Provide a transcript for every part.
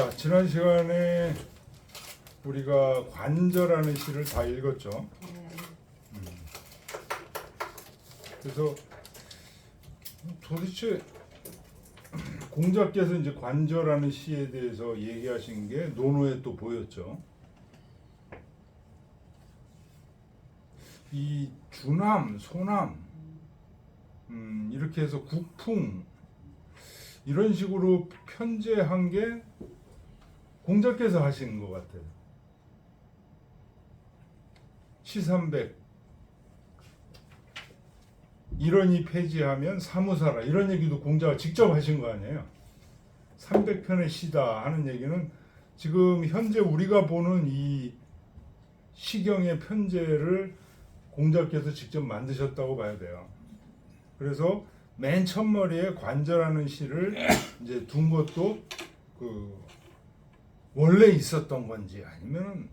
자, 지난 시간에 우리가 관저라는 시를 다 읽었죠. 그래서 도대체 공자께서 이제 관저라는 시에 대해서 얘기하신 게 논어에 또 보였죠. 이 주남, 소남, 이렇게 해서 국풍 이런 식으로 편제한 게 공자께서 하신 것 같아요. 시삼백 이런이 폐지하면 사무사라 이런 얘기도 공자가 직접 하신 거 아니에요. 300편의 시다 하는 얘기는 지금 현재 우리가 보는 이 시경의 편제를 공자께서 직접 만드셨다고 봐야 돼요. 그래서 맨 첫머리에 관저라는 시를 이제 둔 것도 원래 있었던 건지 아니면은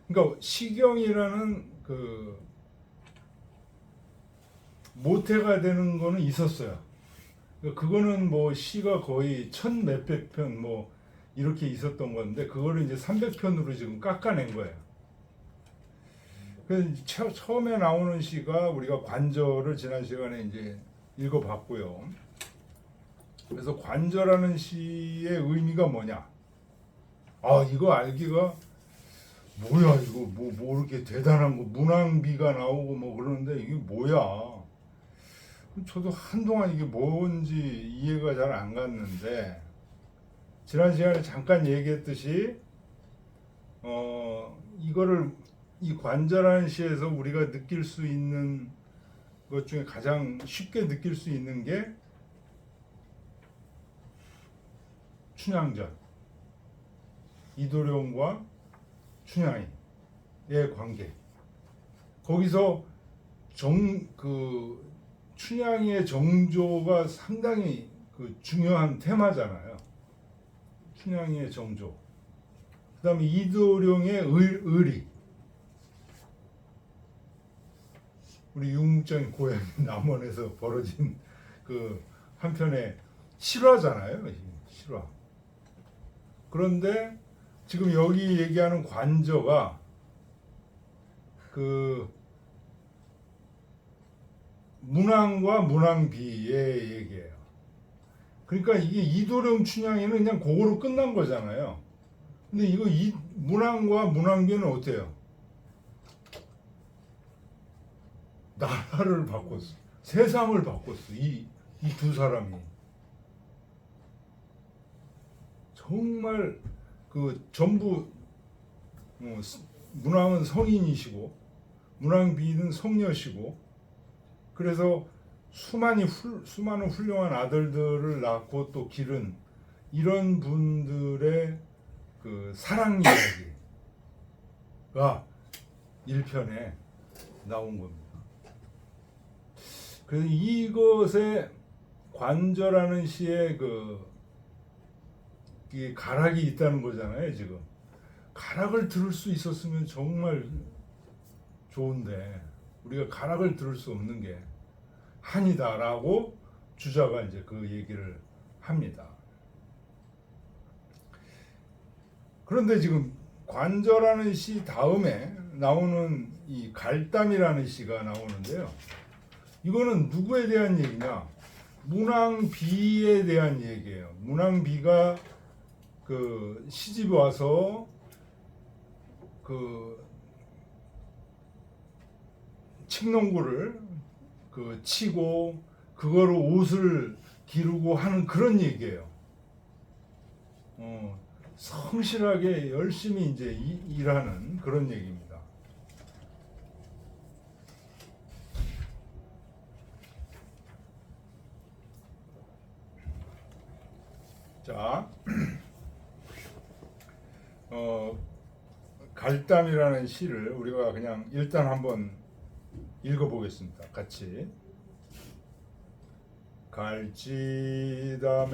그러니까 시경이라는 모태가 되는 거는 있었어요. 그거는 뭐 시가 거의 1000 몇백 편 뭐 이렇게 있었던 건데 그거를 이제 300편으로 지금 깎아낸 거예요. 그래서 처음에 나오는 시가 우리가 관저를 지난 시간에 이제 읽어봤고요. 그래서 관저라는 시의 의미가 뭐냐? 아, 이거 알기가 뭐야? 이거 뭐 이렇게 대단한 거 문항비가 나오고 뭐 그러는데 이게 뭐야? 저도 한동안 이게 뭔지 이해가 잘 안 갔는데 지난 시간에 잠깐 얘기했듯이 이거를 이 관저라는 시에서 우리가 느낄 수 있는 것 중에 가장 쉽게 느낄 수 있는 게 춘향전 이도령과 춘향의 관계. 거기서 춘향의 정조가 상당히 중요한 테마잖아요. 춘향의 정조. 그다음에 이도령의 의리. 우리 유목적인 고향 남원에서 벌어진 한편의 실화잖아요. 실화. 그런데 지금 여기 얘기하는 관저가 문항과 문항비의 얘기예요. 그러니까 이게 이도령 춘향이는 그냥 그거로 끝난 거잖아요. 근데 이거 문항과 문항비는 어때요? 나라를 바꿨어. 세상을 바꿨어. 이 두 사람이. 정말 전부 문왕은 성인이시고 문왕비는 성녀시고 그래서 수많은 훌륭한 아들들을 낳고 또 기른 이런 분들의 사랑 이야기가 1편에 나온 겁니다. 그래서 이것에 관저라는 시에 가락이 있다는 거잖아요. 지금 가락을 들을 수 있었으면 정말 좋은데 우리가 가락을 들을 수 없는 게 한이다라고 주자가 이제 그 얘기를 합니다. 그런데 지금 관저라는 시 다음에 나오는 이 갈담이라는 시가 나오는데요. 이거는 누구에 대한 얘기냐? 문항비에 대한 얘기예요. 문항비가 시집에 와서 칡농구를 치고 그거로 옷을 기르고 하는 그런 얘기예요. 성실하게 열심히 이제 일하는 그런 얘기입니다. 자, 갈담이라는 시를 우리가 그냥 일단 한번 읽어보겠습니다. 같이. 갈지담에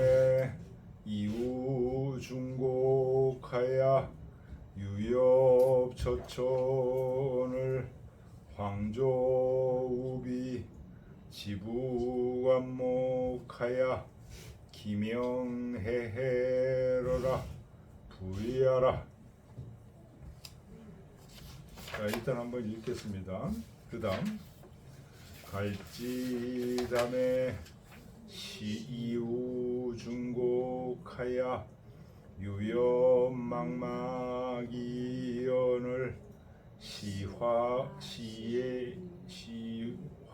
이우중곡하야 유엽처천을 황조우비 지부관목하야 기명해해러라 부여라. 자, 일단 한번 읽겠습니다. 그 다음 갈지담에 시이우 중곡하야 유염망막이연을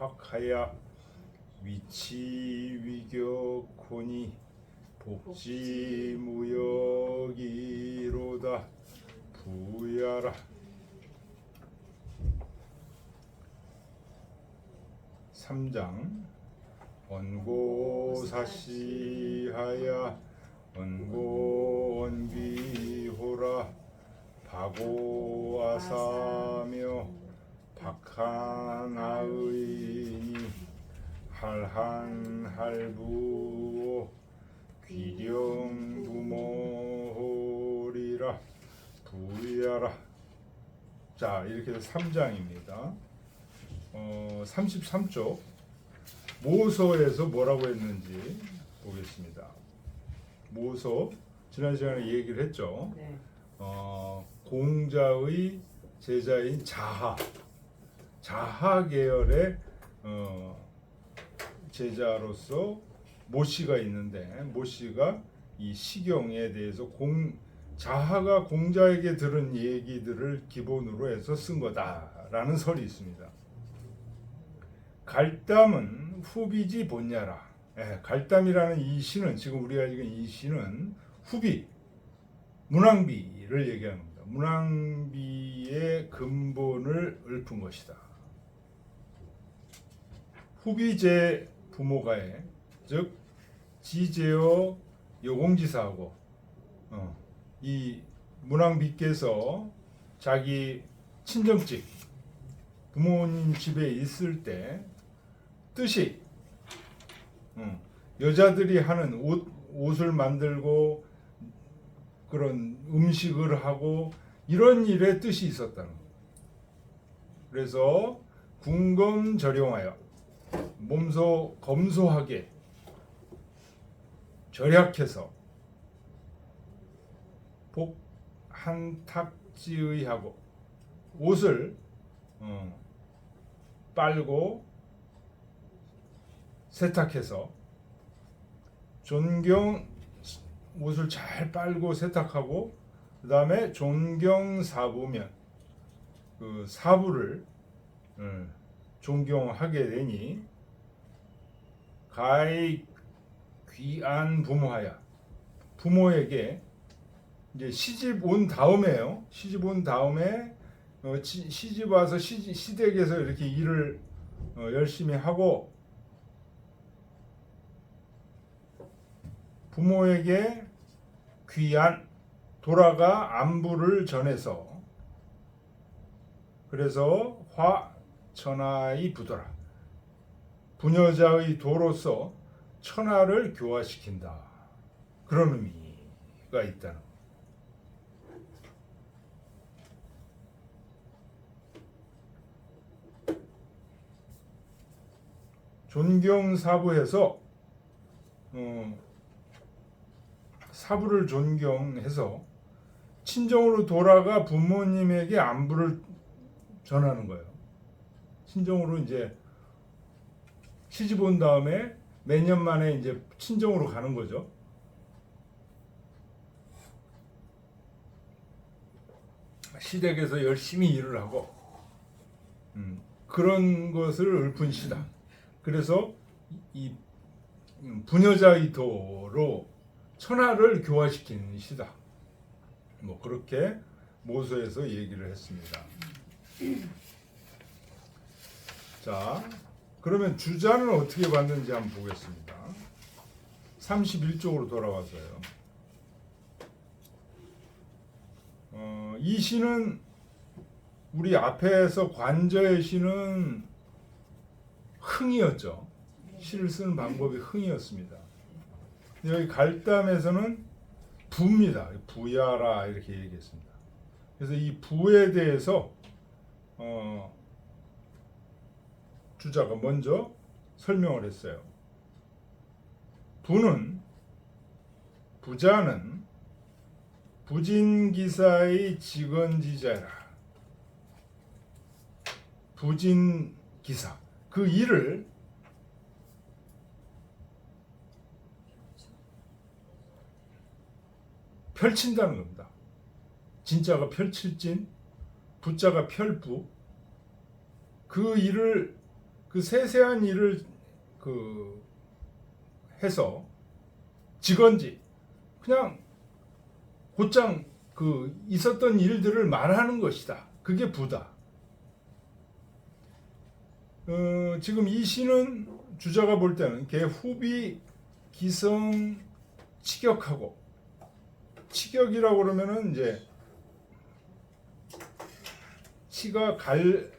시확하야 위치위격코니 복지무역이로다 부야라. 3장 원고사시하야 원고원귀호라 바고아사며 박한아의니 할한할부오 귀령부모호리라 부야라. 자, 이렇게 해서 3장입니다. 33쪽 모서에서 뭐라고 했는지 보겠습니다. 모서 지난 시간에 얘기를 했죠. 네. 공자의 제자인 자하 계열의 제자로서 모씨가 있는데, 모씨가 이 시경에 대해서 자하가 공자에게 들은 얘기들을 기본으로 해서 쓴 거다라는 설이 있습니다. 갈담은 후비지 본야라. 갈담이라는 이 시는, 지금 우리가 읽은 이 시는 후비, 문왕비를 얘기하는 겁니다. 문왕비의 근본을 읊은 것이다. 후비제 부모가에, 즉 지제어 여공지사하고 이 문왕비께서 자기 친정집 부모님 집에 있을 때 뜻이 여자들이 하는 옷을 만들고 그런 음식을 하고 이런 일에 뜻이 있었다는 거예요. 그래서 궁검절용하여 몸소 검소하게 절약해서 복 한탁지의하고 옷을 빨고 세탁해서 옷을 잘 빨고 세탁하고 그 다음에 존경사부면 그 사부를 존경하게 되니 가히 귀한 부모하야, 부모에게 이제 시집 온 다음에요. 시집 온 다음에 시집 와서 시댁에서 이렇게 일을 열심히 하고 부모에게 귀한 돌아가 안부를 전해서, 그래서 화천하의 부도라, 부녀자의 도로서 천하를 교화시킨다, 그런 의미가 있다는 거. 존경사부해서 사부를 존경해서 친정으로 돌아가 부모님에게 안부를 전하는 거예요. 친정으로 이제 시집 온 다음에 몇 년 만에 이제 친정으로 가는 거죠. 시댁에서 열심히 일을 하고 그런 것을 읊은 시다. 그래서 이 부녀자의 도로 천하를 교화시키는 시다. 뭐 그렇게 모서에서 얘기를 했습니다. 자, 그러면 주자는 어떻게 받는지 한번 보겠습니다. 31쪽으로 돌아와서요. 이 시는 우리 앞에서 관저의 시는 흥이었죠. 시를 쓰는 방법이 흥이었습니다. 여기 갈담에서는 부입니다. 부야라 이렇게 얘기했습니다. 그래서 이 부에 대해서 주자가 먼저 설명을 했어요. 부자는 부진기사의 직언지자라. 부진기사 그 일을 펼친다는 겁니다. 진짜가 펼칠진, 부자가 펼부. 그 일을 그 세세한 일을 해서 직언지 그냥 곧장 있었던 일들을 말하는 것이다. 그게 부다. 지금 이 시는 주자가 볼 때는 걔 후비 기성 치격하고, 치격이라고 그러면은 이제 치가 가는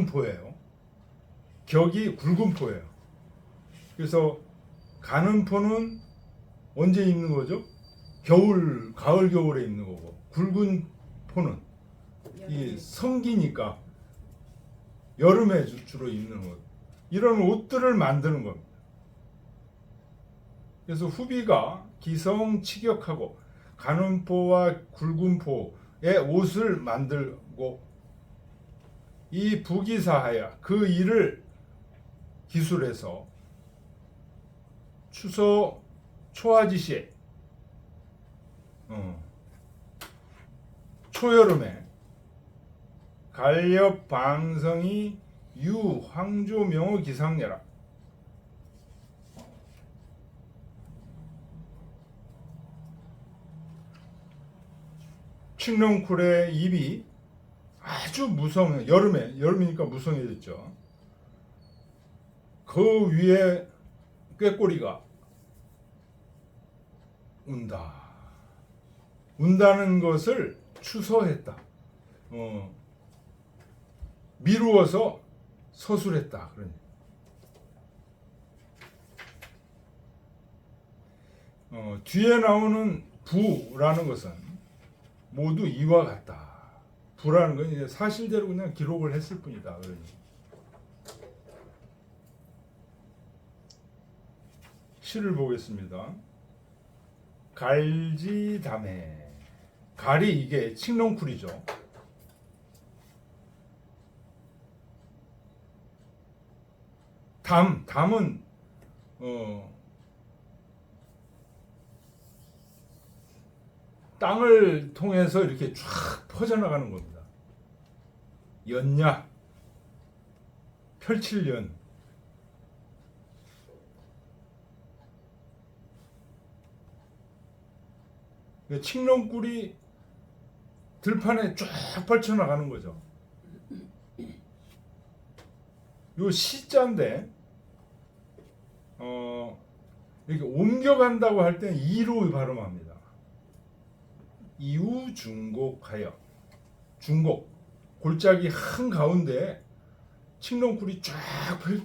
포예요. 격이 굵은 포예요. 그래서 가는 포는 언제 입는 거죠? 가을 겨울에 입는 거고, 굵은 포는 이 성기니까 여름에 주로 입는 옷. 이런 옷들을 만드는 겁니다. 그래서 후비가 기성치격하고 가는 포와 굵은 포의 옷을 만들고, 이 부기사하야 그 일을 기술해서 추서 초하지시에 초여름에 갈렵 방성이 유 황조 명호 기상례라. 칡렁쿨의 입이 아주 여름이니까 무성해졌죠. 그 위에 꾀꼬리가 운다는 것을 추서했다. 미루어서 서술했다. 뒤에 나오는 부라는 것은 모두 이와 같다. 부라는 건 이제 사실대로 그냥 기록을 했을 뿐이다. 시를 보겠습니다. 갈지담에, 갈이 이게 칡렁쿨이죠. 담은 땅을 통해서 이렇게 쫙 퍼져나가는 겁니다. 연야, 펼칠연. 칡렁꿀이 들판에 쫙 펼쳐나가는 거죠. 요 시자인데 이렇게 옮겨간다고 할 때는 이로 발음합니다. 이우 중곡하여, 중곡 골짜기 한 가운데 칡렁꿀이 쫙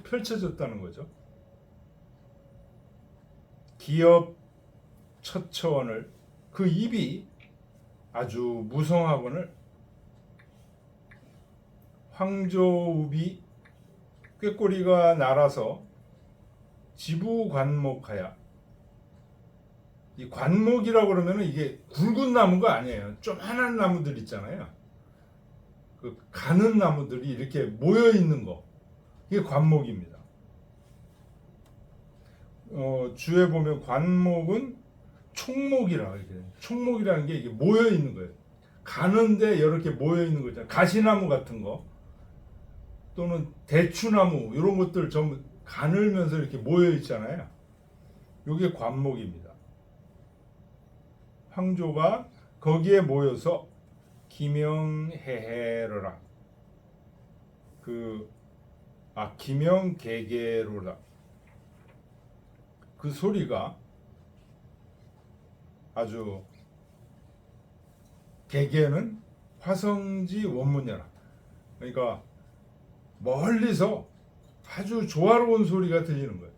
펼쳐졌다는 거죠. 기업 처처원을, 그 입이 아주 무성하거늘 황조읍이 꾀꼬리가 날아서 지부관목하야. 이 관목이라고 그러면 이게 굵은 나무가 아니에요. 조그만한 나무들 있잖아요. 그 가는 나무들이 이렇게 모여 있는 거, 이게 관목입니다. 주에 보면 관목은 총목이라, 이렇게 총목이라는 게 이게 모여 있는 거예요. 가는데 이렇게 모여 있는 거잖아요. 가시나무 같은 거 또는 대추나무 이런 것들 전부 가늘면서 이렇게 모여 있잖아요. 이게 관목입니다. 황조가 거기에 모여서 기명해해로라, 기명개개로라, 그 소리가 아주, 개개는 화성지 원문이라, 그러니까 멀리서 아주 조화로운 소리가 들리는 거예요.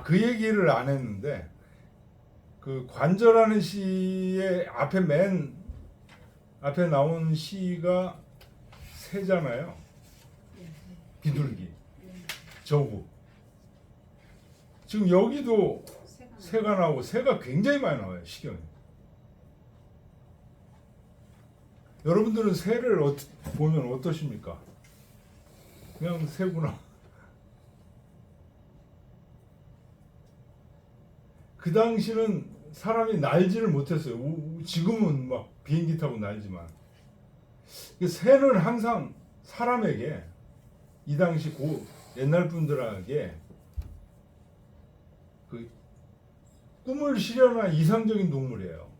그 얘기를 안 했는데, 그 관저라는 시의 맨 앞에 나온 시가 새잖아요. 비둘기, 저구. 지금 여기도 새가 나오고 새가 굉장히 많이 나와요 시경에. 여러분들은 새를 보면 어떠십니까? 그냥 새구나. 그 당시는 사람이 날지를 못했어요. 지금은 막 비행기 타고 날지만 새는 항상 사람에게 이 당시 옛날 분들에게 그 꿈을 실현한 이상적인 동물이에요.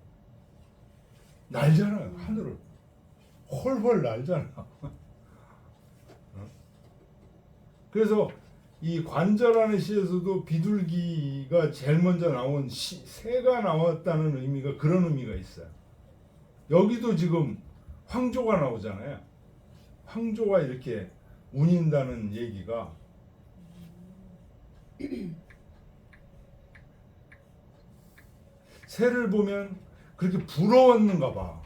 날잖아요 하늘을 헐헐 날잖아. 그래서 이 관저라는 시에서도 비둘기가 제일 먼저 나온 새가 나왔다는 의미가 그런 의미가 있어요. 여기도 지금 황조가 나오잖아요. 황조가 이렇게 운인다는 얘기가 새를 보면 그렇게 부러웠는가 봐.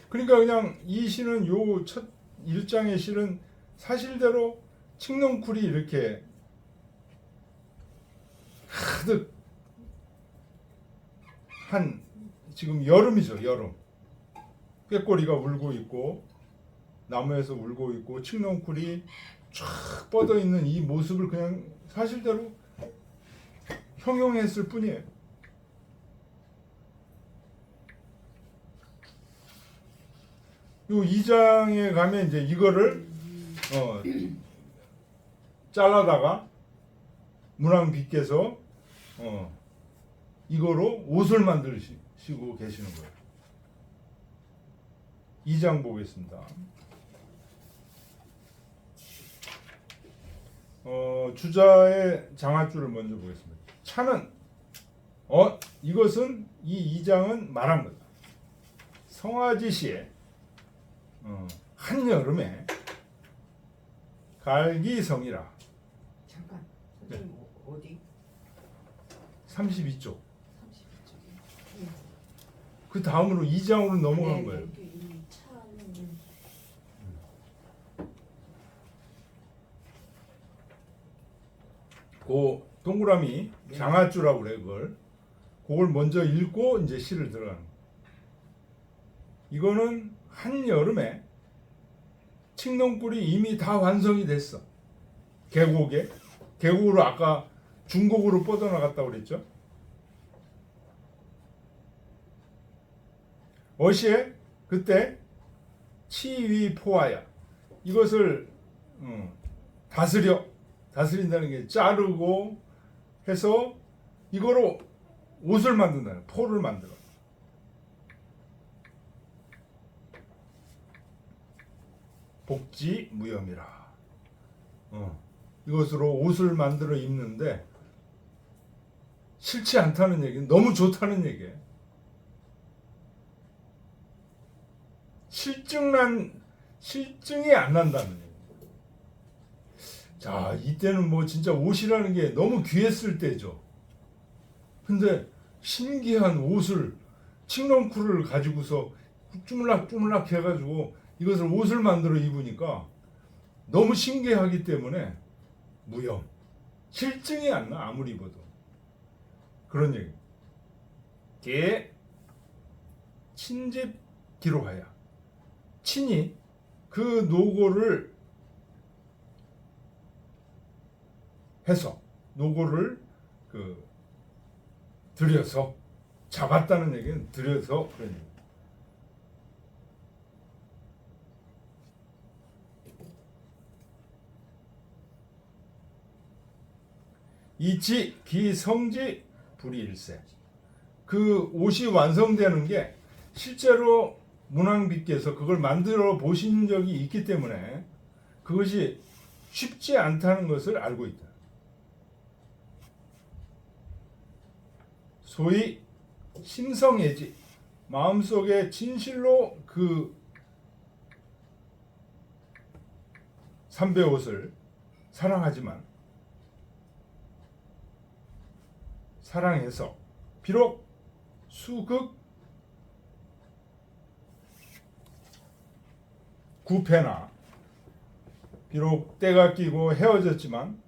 그러니까 그냥 이 시는 요 첫 1장의 시는 사실대로 칡넝쿨이 이렇게 가득 한 지금 여름이죠. 여름. 꾀꼬리가 울고 있고 나무에서 울고 있고 칡넝쿨이 쫙 뻗어 있는 이 모습을 그냥 사실대로 형용했을 뿐이에요. 요 2장에 가면 이제 이거를 잘라다가 문왕비께서 이거로 옷을 만드시고 계시는 거예요. 2장 보겠습니다. 주자의 장화줄을 먼저 보겠습니다. 차는 이것은 이 2장은 말한 거다. 성아지시에 한여름에 갈기성이라. 잠깐. 선생님 어디? 32쪽. 32쪽. 그 다음으로 2장으로 넘어간 거예요. 이 차는 그 동그라미 장아줄이라고 그래 그걸. 그걸 먼저 읽고 이제 시를 들어가는 거예요. 이거는 한여름에 칡넝쿨이 이미 다 완성이 됐어. 계곡으로 아까 중곡으로 뻗어나갔다고 그랬죠. 어시에 그때 치위포하야 이것을 다스린다는 게 자르고 해서 이거로 옷을 만든다는 포를 만들어. 복지 무염이라. 이것으로 옷을 만들어 입는데 싫지 않다는 얘기는 너무 좋다는 얘기예요. 실증이 안 난다는 얘기예요. 자, 이때는 뭐 진짜 옷이라는 게 너무 귀했을 때죠. 근데 신기한 옷을 칡넝쿨을 가지고서 쭈물락쭈물락 해가지고 이것을 옷을 만들어 입으니까 너무 신기하기 때문에 무염, 실증이 안 나. 아무리 입어도. 그런 얘기. 개 친집 기로하야. 친이 그 노고를 해서 노고를 들여서 잡았다는 얘기는 들여서 그런 얘기. 이치 기성지 불이일세. 그 옷이 완성되는 게 실제로 문왕비께서 그걸 만들어 보신 적이 있기 때문에 그것이 쉽지 않다는 것을 알고 있다. 소위 심성애지, 마음속에 진실로 그 삼배옷을 사랑하지만 사랑해서 비록 수극 구패나 비록 때가 끼고 헤어졌지만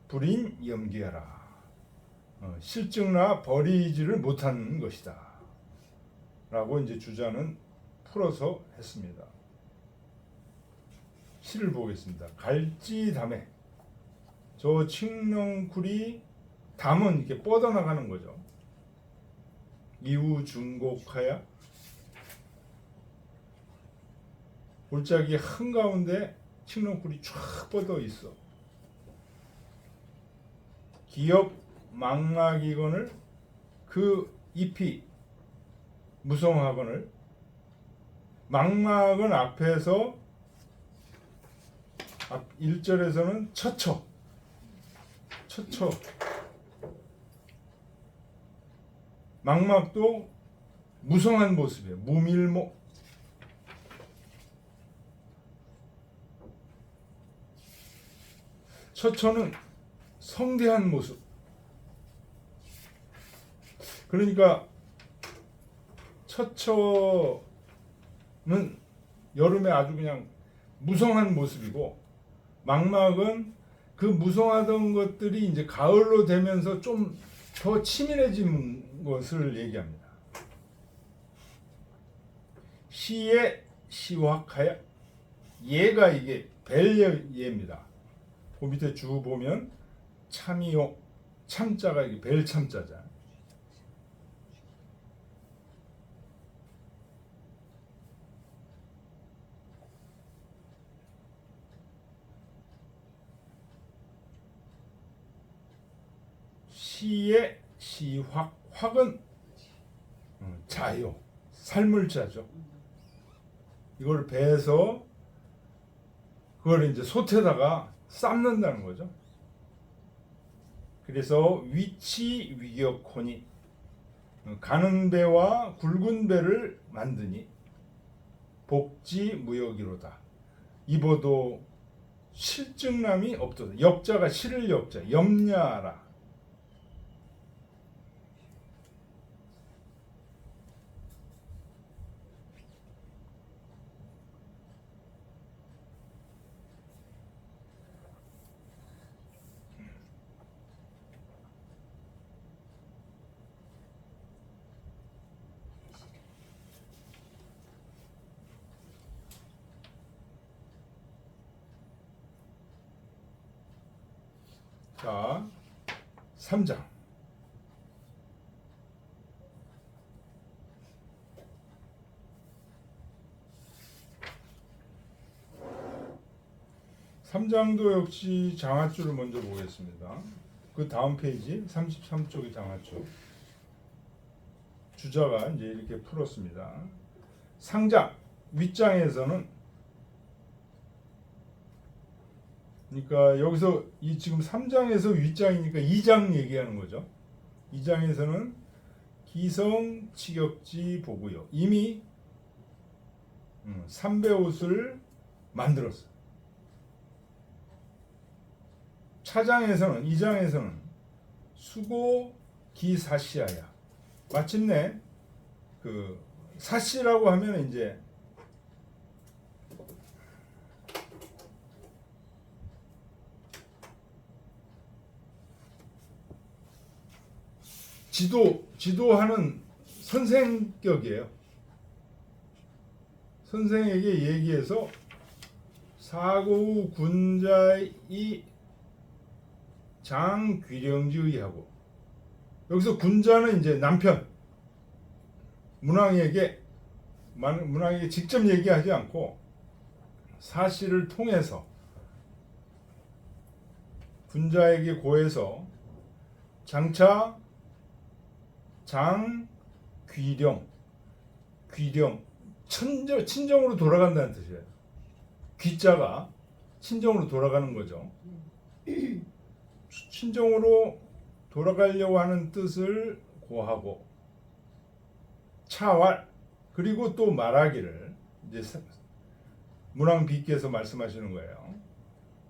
불인 염기하라. 실증나 버리지를 못하는 것이다. 라고 이제 주자는 풀어서 했습니다. 시를 보겠습니다. 갈지담에 저 칡렁쿨이 담은 이렇게 뻗어나가는 거죠. 이후 중곡하야 골짜기 한가운데 칡렁쿨이 쫙 뻗어 있어. 기엽 망막이거늘 그 잎이 무성하거늘 망막은 앞에서 앞 1절에서는 처처 망막도 무성한 모습이에요. 무밀모. 처처는 성대한 모습. 그러니까 처처는 여름에 아주 그냥 무성한 모습이고 망막은 그 무성하던 것들이 이제 가을로 되면서 좀 더 치밀해진 것을 얘기합니다. 시의 시확하야 예가 이게 벨예입니다. 그 밑에 주 보면 참이요 참자가 이게 벨 참자자. 시의 시확 확은 자요 살물자죠. 이걸 배서 그걸 이제 솥에다가 삶는다는 거죠. 그래서 위치 위격혼이 가는 배와 굵은 배를 만드니 복지 무역이로다. 입어도 실증남이 없도다. 역자가 실을 역자 염냐라. 자, 3장. 삼장도 역시 장화줄을 먼저 보겠습니다. 그 다음 페이지 33쪽의 장화줄. 주자가 이제 이렇게 풀었습니다. 상장 윗장에서는 그러니까 여기서 이 지금 3장에서 윗장이니까 2장 얘기하는 거죠. 2장에서는 기성 치격지 보고요. 이미 삼배옷을 만들었어요. 차장에서는 2장에서는 수고 기사시하야. 마침내 그 사시라고 하면 이제 지도하는 선생격이에요. 선생에게 얘기해서 사고 군자의 장귀령지의하고 여기서 군자는 이제 남편 문왕에게 직접 얘기하지 않고 사실을 통해서 군자에게 고해서 장차 장귀령 친정으로 돌아간다는 뜻이에요. 귀자가 친정으로 돌아가는 거죠. 친정으로 돌아가려고 하는 뜻을 고하고 차왈 그리고 또 말하기를 이제 문왕비께서 말씀하시는 거예요.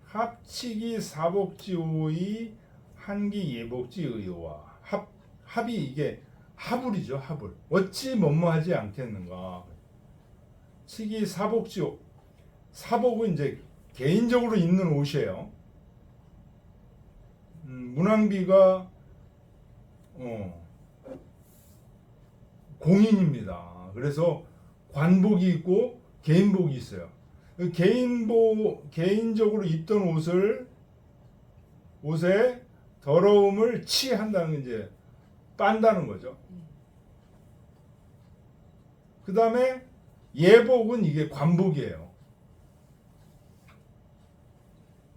합치기 사복지의 한기 예복지의와 합이 이게 하불이죠. 하불. 어찌 뭐뭐하지 않겠는가. 치기 사복지옥. 사복은 이제 개인적으로 입는 옷이에요. 문항비가 공인입니다. 그래서 관복이 있고 개인복이 있어요. 개인적으로 입던 옷에 더러움을 치한다는 게 이제 빤다는 거죠. 그 다음에 예복은 이게 관복이에요.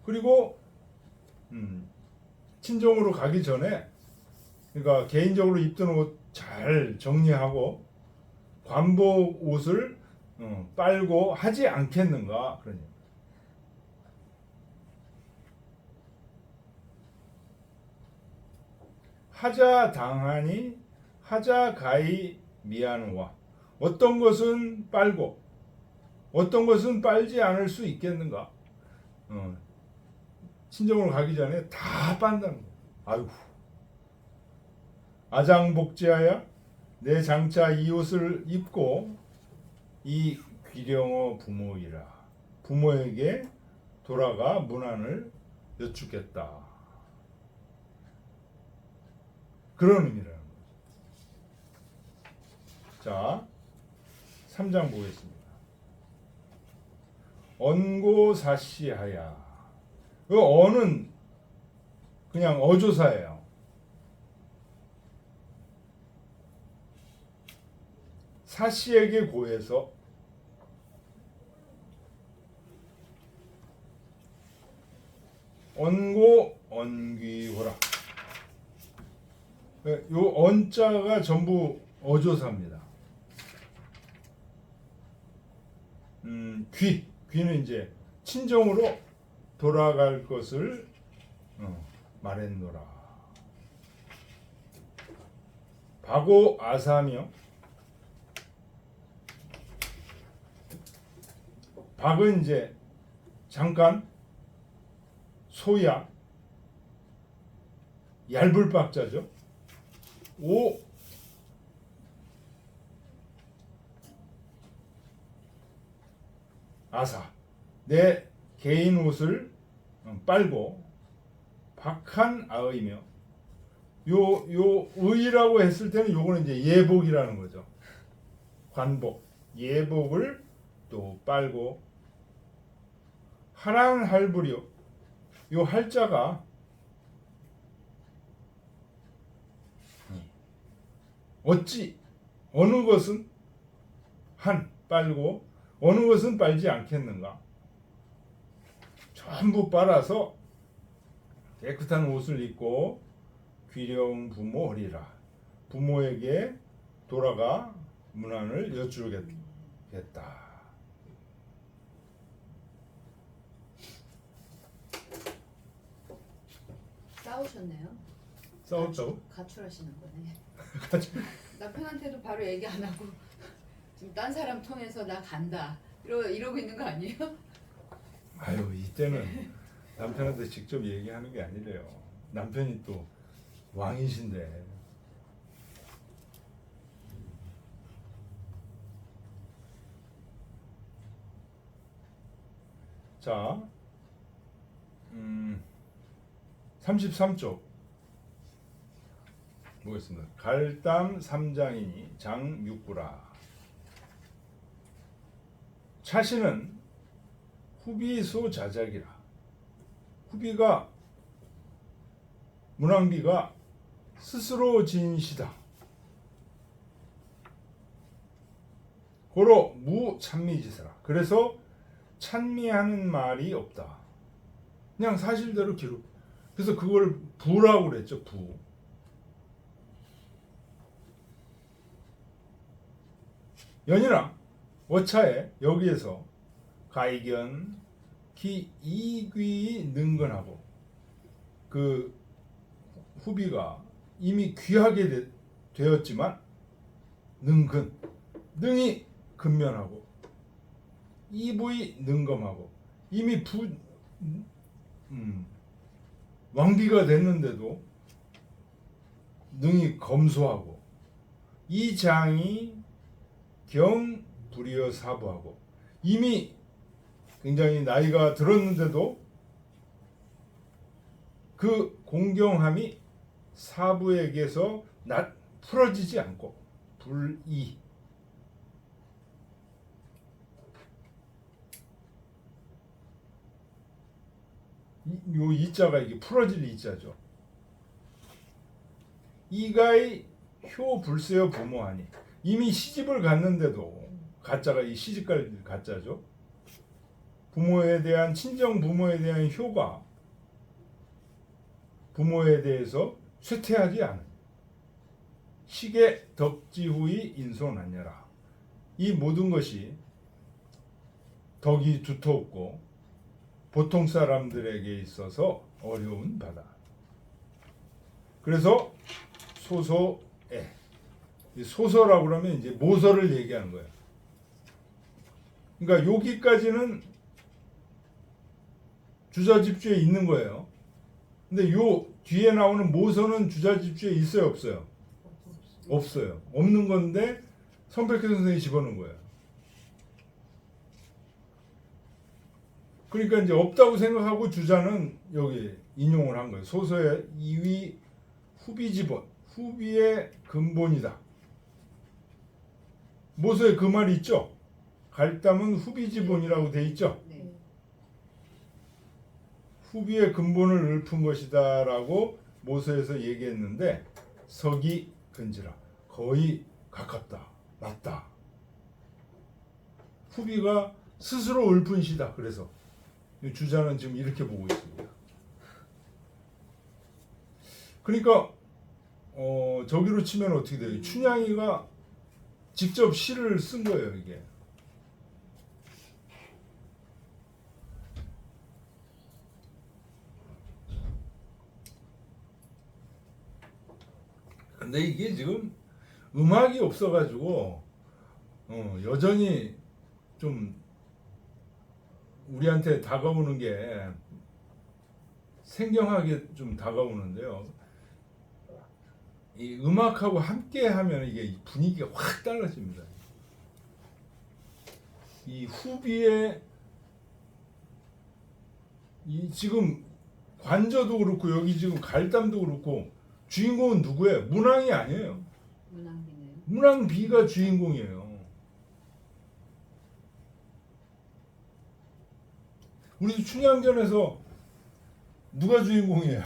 그리고 친정으로 가기 전에 그러니까 개인적으로 입던 옷 잘 정리하고 관복 옷을 빨고 하지 않겠는가 그러니. 하자 당하니 하자 가히 미하노와. 어떤 것은 빨고 어떤 것은 빨지 않을 수 있겠는가. 친정으로 가기 전에 다 빤다는 거예요. 아이고. 아장복제하여 내 장차 이 옷을 입고 이 귀령어 부모이라. 부모에게 돌아가 문안을 여쭙겠다. 그런 의미라는 거죠. 자, 3장 보겠습니다. 언고사시하야. 그 어는 그냥 어조사예요. 사시에게 고해서 언고 언귀호라. 요 언자가 전부 어조사입니다. 귀는 이제 친정으로 돌아갈 것을 말했노라. 바고 아사며. 박은 이제 잠깐 소야 얇을 박자죠. 오 아사 내 개인 옷을 빨고 박한 아의며 요 의라고 했을 때는 요거는 이제 예복이라는 거죠. 관복 예복을 또 빨고 하란 할부려. 요 할자가 어찌 어느 것은 한 빨고 어느 것은 빨지 않겠는가. 전부 빨아서 깨끗한 옷을 입고 귀령 부모 허리라. 부모에게 돌아가 문안을 여쭈겠다. 싸우셨네요. 싸웠다고? 가출하시는 거네. 가출. 남편한테도 바로 얘기 안 하고 지금 딴 사람 통해서 나 간다. 이러고 있는 거 아니에요? 아유, 이때는 남편한테 직접 얘기하는 게 아니래요. 남편이 또 왕이신데. 자, 33쪽 보겠습니다. 갈담 3장이니 장육구라. 차시는 후비소 자작이라. 후비가 문항비가 스스로 진시다. 고로 무찬미지사라. 그래서 찬미하는 말이 없다. 그냥 사실대로 기록. 그래서 그걸 부라고 그랬죠. 부. 연이나 어차에 여기에서 가이견 기 이귀 능건하고 그 후비가 이미 귀하게 되었지만 능근 능이 근면하고 이부이 능검하고 이미 왕비가 됐는데도 능이 검소하고 이 장이 경 불이여 사부하고 이미 굉장히 나이가 들었는데도 그 공경함이 사부에게서 풀어지지 않고 불이 요 이자가 이게 풀어질 이자죠. 이가의 효 불세여 부모하니 이미 시집을 갔는데도 가짜가 이 시집갈 가짜죠. 부모에 대한 친정 부모에 대한 효가 부모에 대해서 쇠퇴하지 않은 시계 덕지후의 인손하냐라. 이 모든 것이 덕이 두텁고 보통 사람들에게 있어서 어려운 바다. 그래서 소소에 이 소서라고 그러면 이제 모서를 얘기하는 거예요. 그러니까 여기까지는 주자집주에 있는 거예요. 근데 요 뒤에 나오는 모서는 주자집주에 있어요, 없어요? 없어요. 없는 건데 선백회 선생님이 집어넣은 거예요. 그러니까 이제 없다고 생각하고 주자는 여기 인용을 한 거예요. 소서의 2위 후비 지본, 후비의 근본이다. 모서에 그 말이 있죠. 갈담은 후비 지본이라고 돼 있죠. 네. 후비의 근본을 읊은 것이다라고 모서에서 얘기했는데 석이 근지라 거의 가깝다, 맞다. 후비가 스스로 읊은 시다. 그래서 주자는 지금 이렇게 보고 있습니다. 그러니까 저기로 치면 어떻게 돼요? 춘향이가 직접 시를 쓴 거예요, 이게. 근데 이게 지금 음악이 없어가지고 여전히 좀 우리한테 다가오는 게 생경하게 좀 다가오는데요. 이 음악하고 함께 하면 이게 분위기가 확 달라집니다. 이 후비의 이 지금 관저도 그렇고 여기 지금 갈담도 그렇고 주인공은 누구예요? 문왕이 아니에요. 문항비네요. 문왕비가 주인공이에요. 우리도 춘향전에서 누가 주인공이에요?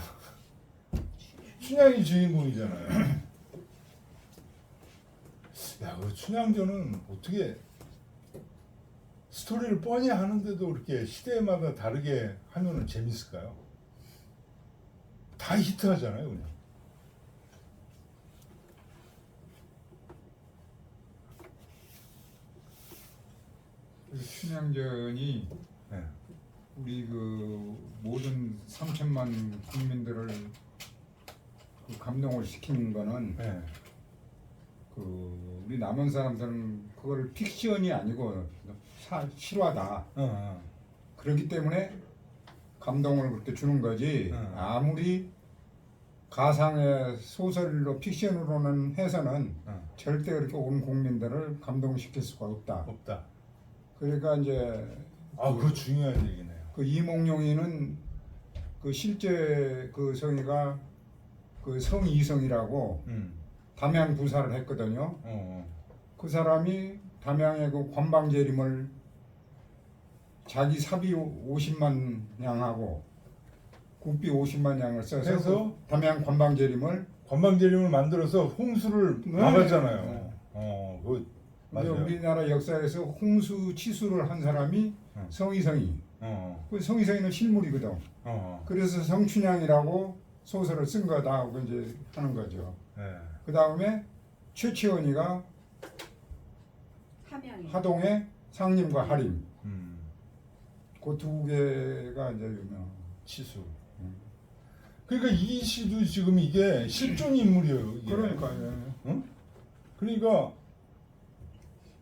춘향이 주인공이잖아요. 야, 그 춘향전은 어떻게 스토리를 뻔히 하는데도 그렇게 시대마다 다르게 하면은 재밌을까요? 다 히트하잖아요, 그냥. 춘향전이 네. 우리 그 모든 3천만 국민들을 그 감동을 시킨 거는 네. 그 우리 남한 사람들은 그걸 픽션이 아니고 실화다. 그렇기 때문에 감동을 그렇게 주는 거지. 아무리 가상의 소설로 픽션으로는 해서는 절대 그렇게 온 국민들을 감동시킬 수가 없다. 없다. 그러니까 이제 그거 중요한 얘기네요. 그 이몽룡이는 그 실제 그 성이가 그 성이성이라고 담양 부사를 했거든요. 그 사람이 담양의 그 관방재림을 자기 사비 50만 양하고 국비 50만 양을 써서 해서 그 담양 관방재림을 관방재림을 만들어서 홍수를 네. 막았잖아요. 그 근데 맞아요. 우리나라 역사에서 홍수 치수를 한 사람이 성이성이. 그 성이성이는 실물이거든. 그래서 성춘향이라고 소설을 쓴 거다 하고 이제 하는 거죠. 네. 그 다음에 최치원이가 함양이. 하동의 상림과 하림. 음. 그 두 개가 이제 유명. 치수. 그러니까 이 시도 지금 이게 실존 인물이에요. 이게. 그러니까요. 응? 그러니까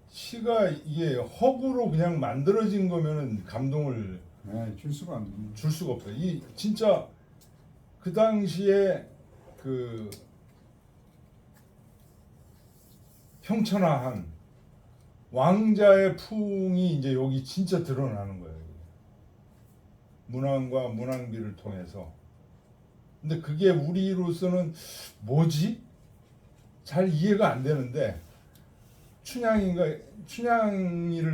시가 이게 허구로 그냥 만들어진 거면은 감동을 네, 줄 수가 없는. 줄 수가 없어요. 이 진짜 그 당시에 그 형천화한 왕자의 풍이 이제 여기 진짜 드러나는 거예요. 문왕과 문왕비를 통해서. 근데 그게 우리로서는 뭐지? 잘 이해가 안 되는데 춘향이를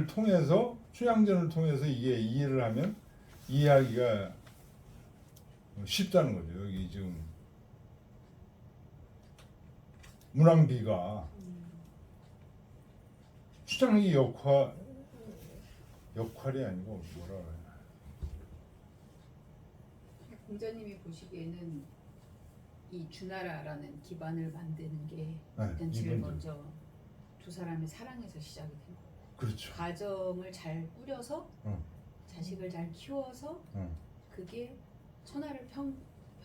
통해서 춘향전을 통해서 이게 이해를 하면 이해하기가 쉽다는 거죠. 여기 지금 문왕비가 춘향이 역할이 아니고 뭐라 그래야 공자님이 보시기에는 이 주나라라는 기반을 만드는 게 네, 일단 제일 이분들. 먼저 두 사람의 사랑에서 시작이 된 거예요. 그렇죠. 가정을 잘 꾸려서 자식을 잘 키워서 그게 천하를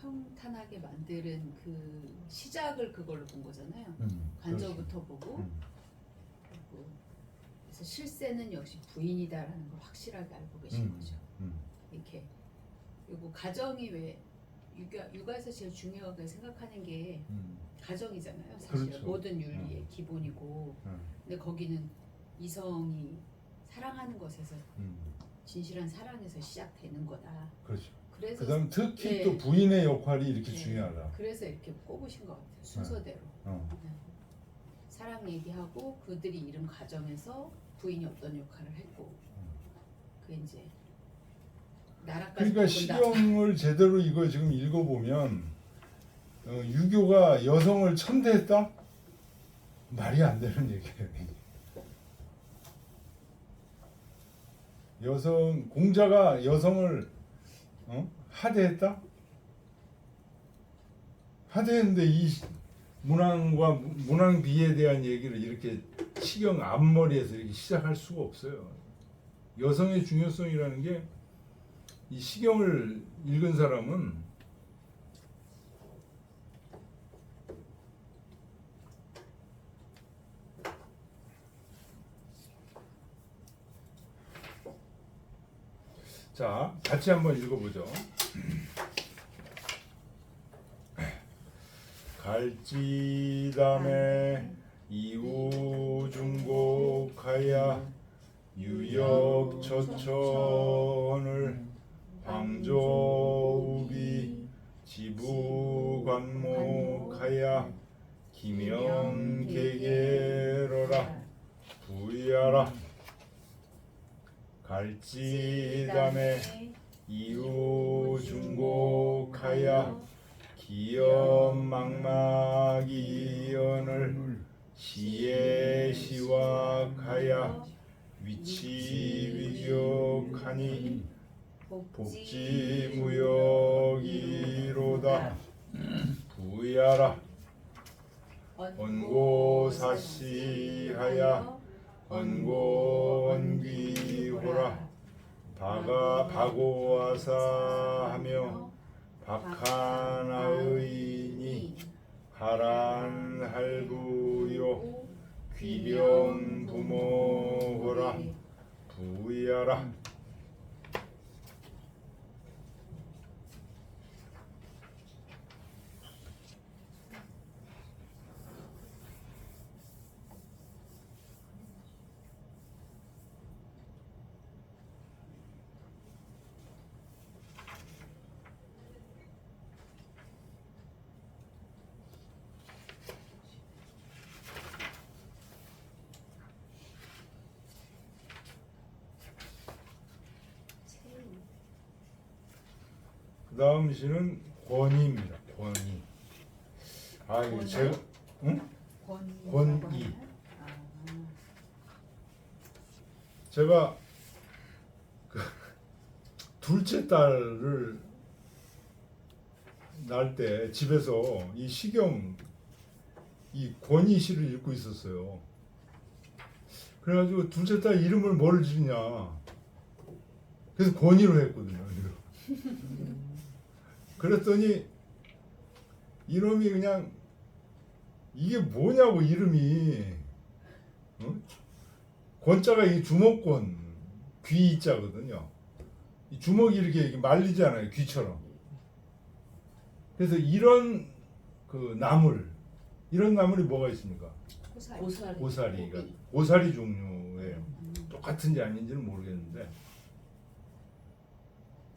평탄하게 만드는 그 시작을 그걸로 본 거잖아요. 관저부터 보고 그리고 그래서 실세는 역시 부인이다라는 걸 확실하게 알고 계신 거죠. 이렇게 그리고 가정이 왜 육아에서 제일 중요하게 생각하는 게 가정이잖아요. 사실 그렇죠. 모든 윤리의 기본이고 근데 거기는 이성이 사랑하는 것에서 진실한 사랑에서 시작되는 거다. 그렇죠. 그래서 그다음 특히 네. 또 부인의 역할이 이렇게 네. 중요하다. 그래서 이렇게 꼽으신 것 같아요. 순서대로. 네. 사랑 얘기하고 그들이 이룬 가정에서 부인이 어떤 역할을 했고 그 이제 나라까지 그러니까 바꾼다. 시경을 제대로 이거 지금 읽어보면 유교가 여성을 천대했다? 말이 안 되는 얘기예요. 공자가 여성을 하대했다? 하대했는데 이 문왕과 문왕비에 대한 얘기를 이렇게 시경 앞머리에서 이렇게 시작할 수가 없어요. 여성의 중요성이라는 게 이 시경을 읽은 사람은 자, 같이 한번 읽어보죠. 갈지담에 이우중곡하야 유역처천을 황조우비 지부관목하야 기명계계러라 부위하라 갈지담에 이우중곡하야 기염망막이연을 시에 시wak하야 위치위격하니 복지무역이로다 부야라 언고사시하야 언고언귀호라 바고와사하며 박하나의니 하란할구요 귀령부모호라 부야라 그 다음 시는 권이입니다. 권이. 아 이거 제가 권이. 제가 그 둘째 딸을 낳을 때 집에서 이 시경 이 권이 시를 읽고 있었어요. 그래가지고 둘째 딸 이름을 뭘 지냐. 그래서 권이로 했거든요. 그랬더니 이놈이 그냥 이게 뭐냐고 이름이 권자가 이 주먹권 귀자거든요. 이 주먹이 이렇게 말리잖아요 귀처럼. 그래서 이런 그 나물 이런 나물이 뭐가 있습니까? 고사리가 고사리 종류예요. 똑같은지 아닌지는 모르겠는데.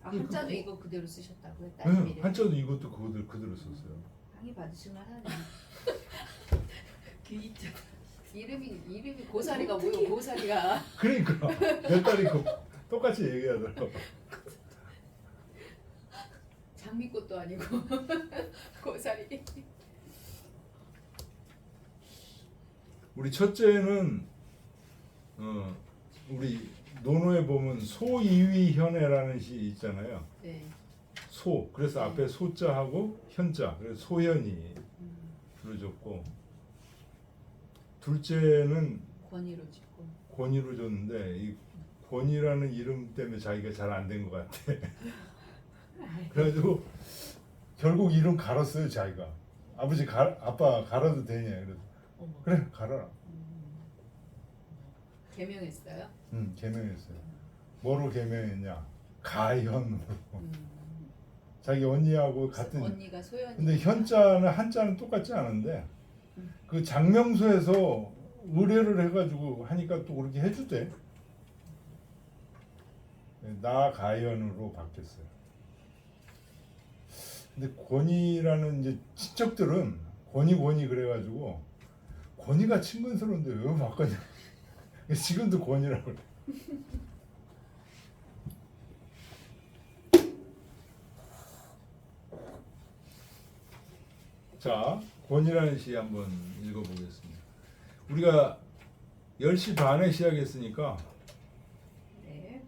한자도 이거 그대로 쓰셨다고요? 네, 따님 이름. 한자도 이것도 그대로 썼어요. 항의 받으실만 하네. 그 있죠. 이름이 고사리가 뭐예요? 고사리가 그러니까 내 딸이 똑같이 얘기하더라고. 장미꽃도 아니고 고사리. 우리 첫째는 우리 논어에 보면 소이위현애라는 시 있잖아요. 네. 소 그래서 앞에 소자하고 현자 그래서 소현이 불러줬고 둘째는 권위로 짓고. 권위로 줬는데 이 권위라는 이름 때문에 자기가 잘 안 된 것 같아. 그래가지고 결국 이름 갈았어요 자기가. 아빠 갈아도 되냐 그래서 어머. 그래 갈아라. 개명했어요? 개명했어요. 뭐로 개명했냐? 가현으로. 자기 언니하고 같은. 언니가 소연이. 근데 현자는 한자는 똑같지 않은데 그 장명소에서 의뢰를 해가지고 하니까 또 그렇게 해주대. 나 가현으로 바뀌었어요. 근데 권희라는 이제 친척들은 권희 그래가지고 권희가 친근스러운데 왜 바꿨냐? 지금도 권희라고 그래. 자, 권이라는 시 한번 읽어보겠습니다. 우리가 10시 반에 시작했으니까 네.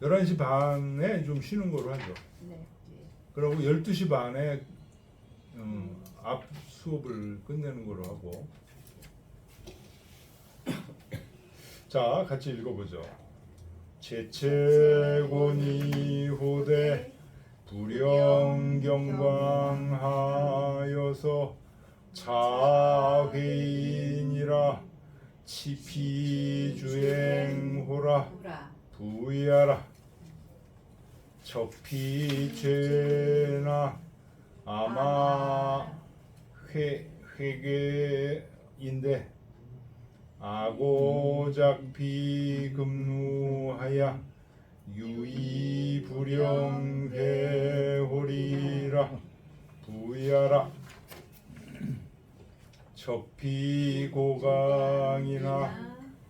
11시 반에 좀 쉬는 거로 하죠. 네. 그리고 12시 반에 앞 수업을 끝내는 거로 하고. 자, 같이 읽어보죠. 제체곤이 호대 불영경광하여서 자회인이라 치피주행호라 부야라 적피죄나 아마 회계인데 아고작비금누하야 유이불영회홀이라 부야라 적피고강이나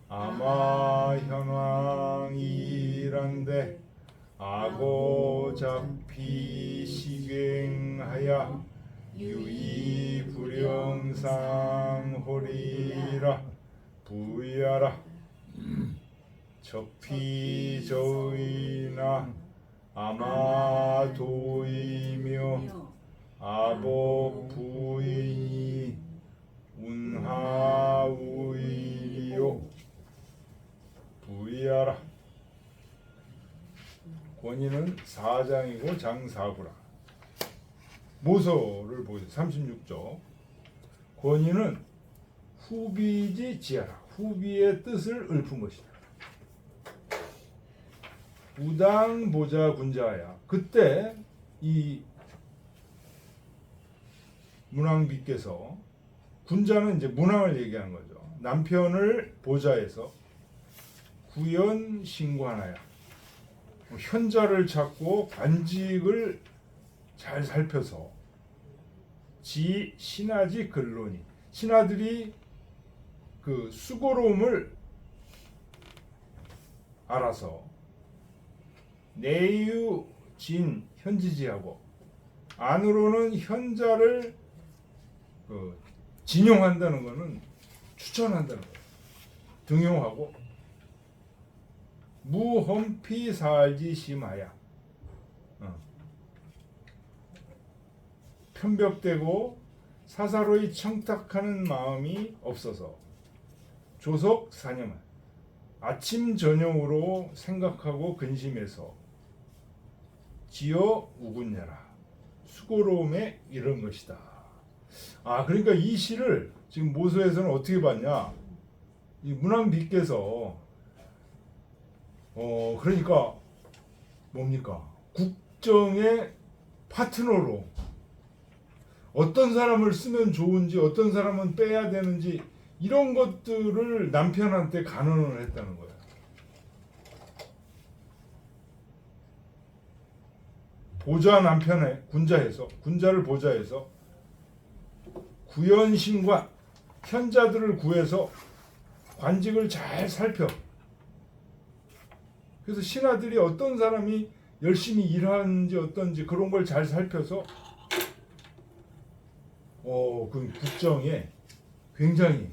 아마현왕이란데 아고작비시갱하야 유이불영상홀이라 부야라 적피저의나 아마도이며 아복부인이 운하우이요 부야라. 권위는 사장이고 장사구라. 모서를 보세요. 36조. 권위는 후비지 지하라. 후비의 뜻을 읊은 것이다. 우당 보자 군자야. 그때 이 문왕비께서 군자는 이제 문왕을 얘기하는 거죠. 남편을 보자에서 구연 신관하여 현자를 찾고 관직을 잘 살펴서 지 신하지 근론이 신하들이 그 수고로움을 알아서 내유진 현지지하고 안으로는 현자를 진용한다는 것은 추천한다는 거예요. 등용하고 무험피 살지 심하야 편벽되고 사사로이 청탁하는 마음이 없어서 조석 4년만 아침 저녁으로 생각하고 근심해서 지어 우군야라 수고로움에 이른 것이다. 아 그러니까 이 시를 지금 모서에서는 어떻게 봤냐? 이 문왕비께서 그러니까 뭡니까? 국정의 파트너로 어떤 사람을 쓰면 좋은지 어떤 사람은 빼야 되는지 이런 것들을 남편한테 간언을 했다는 거예요. 보좌 남편의 군자를 보좌해서 구연신관 현자들을 구해서 관직을 잘 살펴. 그래서 신하들이 어떤 사람이 열심히 일하는지 어떤지 그런 걸 잘 살펴서 그 국정에 굉장히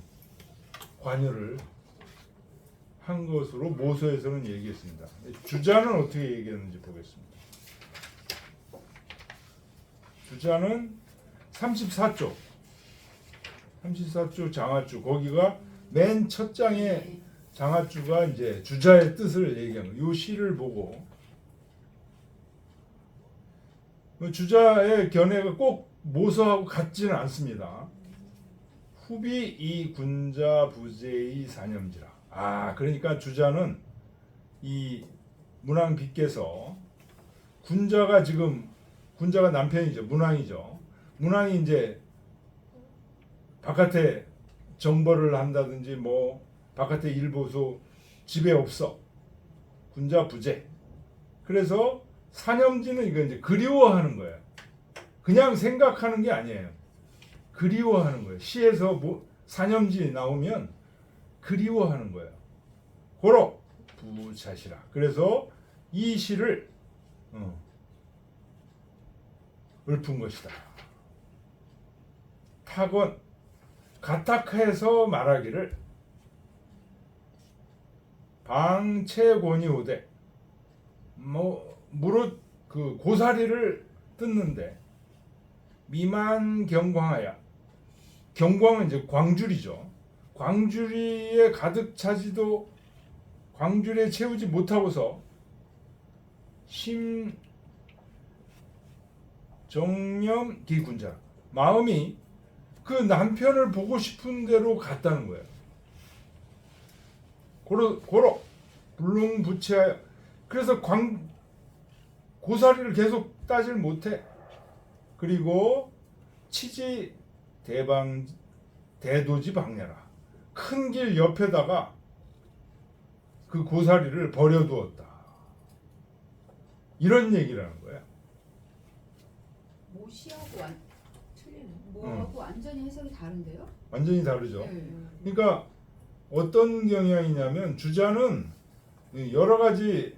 관여를 한 것으로 모서에서는 얘기했습니다. 주자는 어떻게 얘기했는지 보겠습니다. 주자는 34조 장하주 거기가 맨 첫 장에 장하주가 이제 주자의 뜻을 얘기한 거예요. 이 시를 보고 주자의 견해가 꼭 모서하고 같지는 않습니다. 후비 이 군자 부재의 사념지라. 그러니까 주자는 이 문왕비께서 군자가 남편이죠. 문왕이죠. 문왕이 이제 바깥에 정벌을 한다든지 뭐 바깥에 일보소 집에 없어. 군자 부재. 그래서 사념지는 이거 이제 그리워하는 거예요. 그냥 생각하는 게 아니에요. 그리워하는 거예요. 시에서 사념지 나오면 그리워하는 거예요. 고로 부자시라. 그래서 이 시를 읊은 것이다. 탁원 가탁해서 말하기를 방채곤이오되 무릇 그 고사리를 뜯는데 미만 경광하야. 경광은 이제 광주리죠. 광주리에 가득 차지도 광주리에 채우지 못하고서 심정념 기군자 마음이 그 남편을 보고 싶은 대로 갔다는 거예요. 고로 불능부채하여. 그래서 고사리를 계속 따질 못해. 그리고 치지 대도지 방냐라. 큰 길 옆에다가 그 고사리를 버려두었다. 이런 얘기를 하는 거예요. 모시하고 틀리네. 뭐하고 완전히 해석이 다른데요? 완전히 다르죠. 네. 그러니까 어떤 경향이냐면 주자는 여러 가지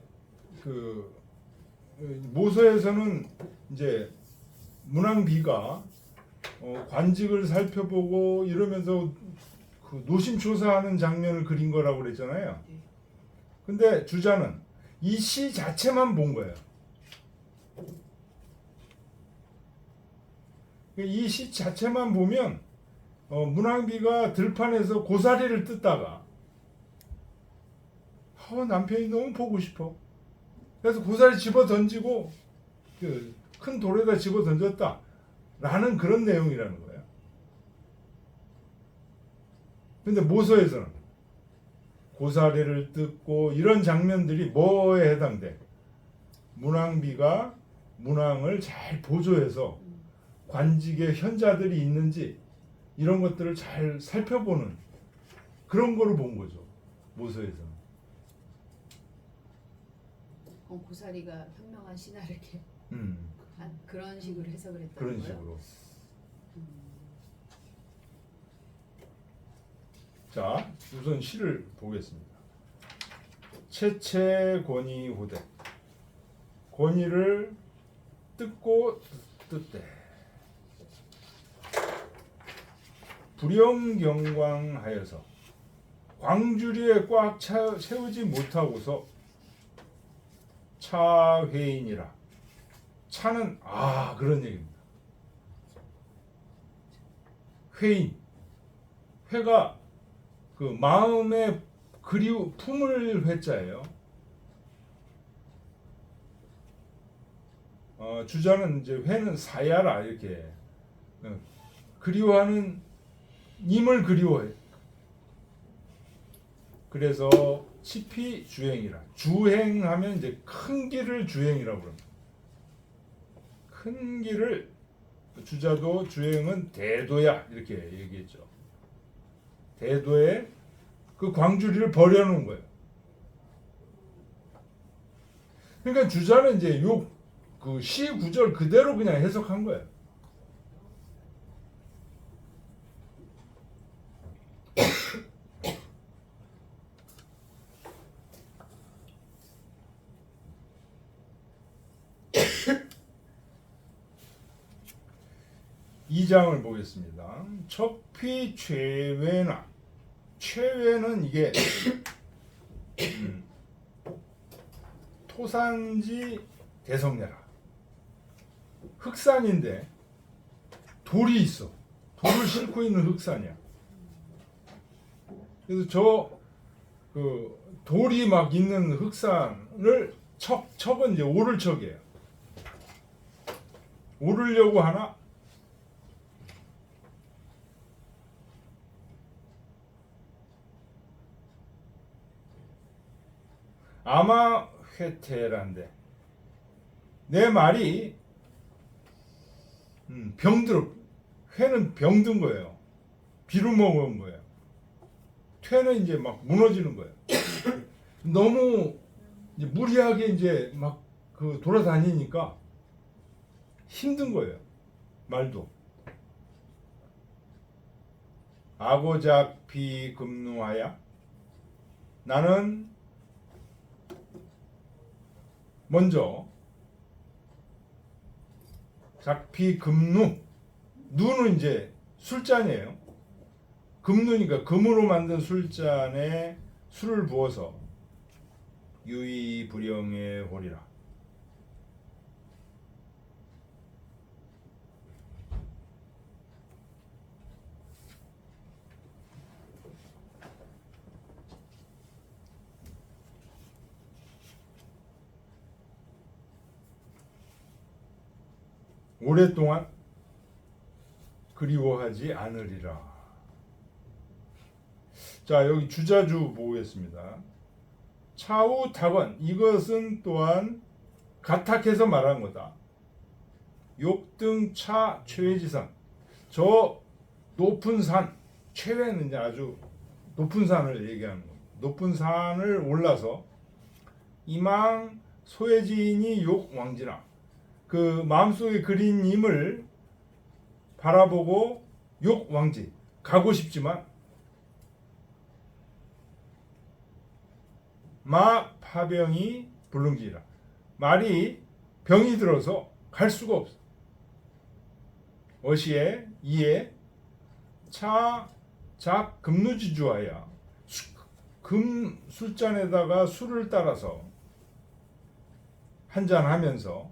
그 모서에서는 이제 문왕비가 관직을 살펴보고 이러면서 그 노심초사하는 장면을 그린 거라고 그랬잖아요. 근데 주자는 이 시 자체만 본 거예요. 이 시 자체만 보면 문왕비가 들판에서 고사리를 뜯다가 남편이 너무 보고 싶어. 그래서 고사리 집어 던지고 그 큰 돌에다 집어 던졌다. 라는 그런 내용이라는 거예요. 근데 모서에서는 고사리를 뜯고 이런 장면들이 뭐에 해당돼? 문왕비가 문왕을 잘 보조해서 관직에 현자들이 있는지 이런 것들을 잘 살펴보는 그런 거를 본 거죠. 모서에서는. 고사리가 현명한 신하를 이렇게 그런 식으로 해석을 했다는 그런 거예요? 식으로. 자, 우선 시를 보겠습니다. 채채권이호대. 권위를 뜯고 뜯대. 불영경광하여서 광주리에 꽉 채우지 못하고서 차회인이라. 차는 그런 얘기입니다. 회인. 회가 그 마음의 품을 회자예요. 주자는 이제 회는 사야라 이렇게 그리워하는 님을 그리워해. 그래서 치피 주행이라. 주행하면 이제 큰 길을 주행이라고 합니다. 큰 길을 주자도 주행은 대도야 이렇게 얘기했죠. 대도에 그 광주리를 버려놓은 거예요. 그러니까 주자는 이제 요 그 시 구절 그대로 그냥 해석한 거예요. 이 장을 보겠습니다. 척피 최외나 최외는 이게 토산지 대성내라 흑산인데 돌이 있어. 돌을 싣고 있는 흑산이야. 그래서 저 그 돌이 막 있는 흑산을 척은 이제 오를 척이에요. 오르려고 하나 아마 회태란데 내 말이 병들어. 회는 병든 거예요. 비루 먹은 거예요. 퇴는 이제 막 무너지는 거예요. 너무 이제 무리하게 이제 막 그 돌아다니니까 힘든 거예요. 말도. 아고작피 금누하야 나는 먼저 작피 금누 누는 이제 술잔이에요. 금누니까 금으로 만든 술잔에 술을 부어서 유의 불영의 홀이라. 오랫동안 그리워하지 않으리라. 자, 여기 주자주 보겠습니다. 차우 탁원 이것은 또한 가탁해서 말한 거다. 욕등 차 최지산 저 높은 산 최외는 이제 아주 높은 산을 얘기하는 겁니다. 높은 산을 올라서 이망 소해지인이 욕 왕지나 그 마음속에 그린 임을 바라보고 욕 왕지 가고 싶지만 마 파병이 불능지라 말이 병이 들어서 갈 수가 없어. 어시에 이에 차작 금누지주하야 금 술잔에다가 술을 따라서 한잔 하면서